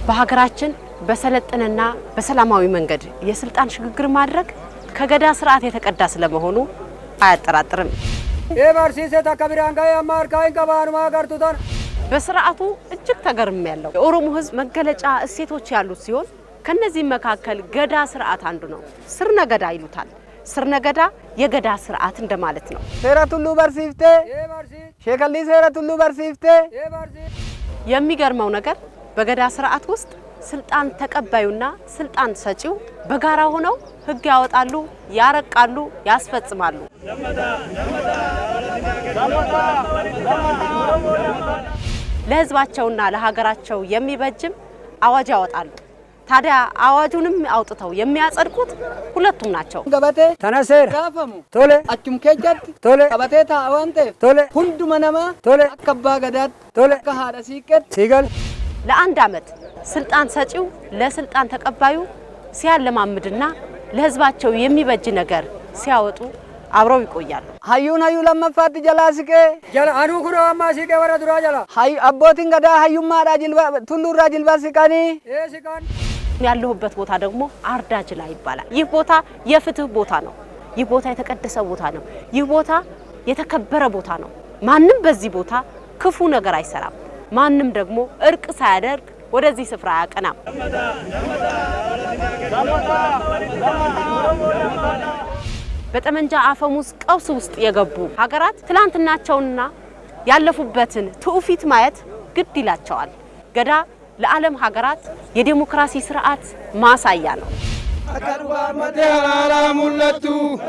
በሀገራችን በሰለጠነና በሰላማዊ መንገድ የስልጣን ሽግግር ማድረግ ከገዳ ስርዓት የተቀዳ ስለመሆኑ አያጠራጥርም። ኤባርሲሴ ተከብራን ጋር ያማርካን ከባርማ ጋርቱታን በስርዓቱ እጅግ ተገርም ያለው የኦሮሞ ህዝብ መገለጫ እሴቶች ያሉት ሲሆን ከነዚህ መካከል ገዳ ስርዓት አንዱ ነው። ስርነገዳ ይሉታል። ስርነገዳ የገዳ ስርዓት እንደማለት ነው። ሴራቱሉ በርሲፍቴ ሼከሊ ሴራቱሉ በርሲፍቴ የሚገርመው ነገር በገዳ ስርዓት ውስጥ ስልጣን ተቀባዩና ስልጣን ሰጪው በጋራ ሆነው ህግ ያወጣሉ፣ ያረቃሉ፣ ያስፈጽማሉ። ለህዝባቸውና ለሀገራቸው የሚበጅም አዋጅ ያወጣሉ። ታዲያ አዋጁንም አውጥተው የሚያጸድቁት ሁለቱም ናቸው። ገበቴ ተነሰር ጋፈሙ ቶሌ አቹም ከጀት ቶሌ ገበቴ ታዋንቴ ቶሌ ሁንዱ መነማ ቶሌ አከባ ገዳት ቶሌ ከሃዳ ሲቀት ሲገል ለአንድ አመት ስልጣን ሰጪው ለስልጣን ተቀባዩ ሲያለማምድና ለህዝባቸው የሚበጅ ነገር ሲያወጡ አብረው ይቆያሉ። ሀዩን ሀዩ ለመፋት ጀላስከ ጀላ አኑ ኩሮ አማሲከ ወራ ዱራ ጀላ ሀይ አቦቲን ገዳ ሀዩማ ዳጅል ቱሉ ራጅል ባስካኒ ሲካን ያለሁበት ቦታ ደግሞ አርዳጅላ ይባላል። ይህ ቦታ የፍትህ ቦታ ነው። ይህ ቦታ የተቀደሰ ቦታ ነው። ይህ ቦታ የተከበረ ቦታ ነው። ማንም በዚህ ቦታ ክፉ ነገር አይሰራም። ማንም ደግሞ እርቅ ሳያደርግ ወደዚህ ስፍራ ያቀናም። በጠመንጃ አፈሙዝ ቀውስ ውስጥ የገቡ ሀገራት ትላንትናቸውንና ያለፉበትን ትውፊት ማየት ግድ ይላቸዋል። ገዳ ለዓለም ሀገራት የዲሞክራሲ ስርዓት ማሳያ ነው። አከሩባ መደላላ ሙለቱ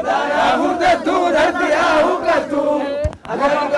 ዳራ ሁደቱ ደርዲያው ቀቱ አገሩጋ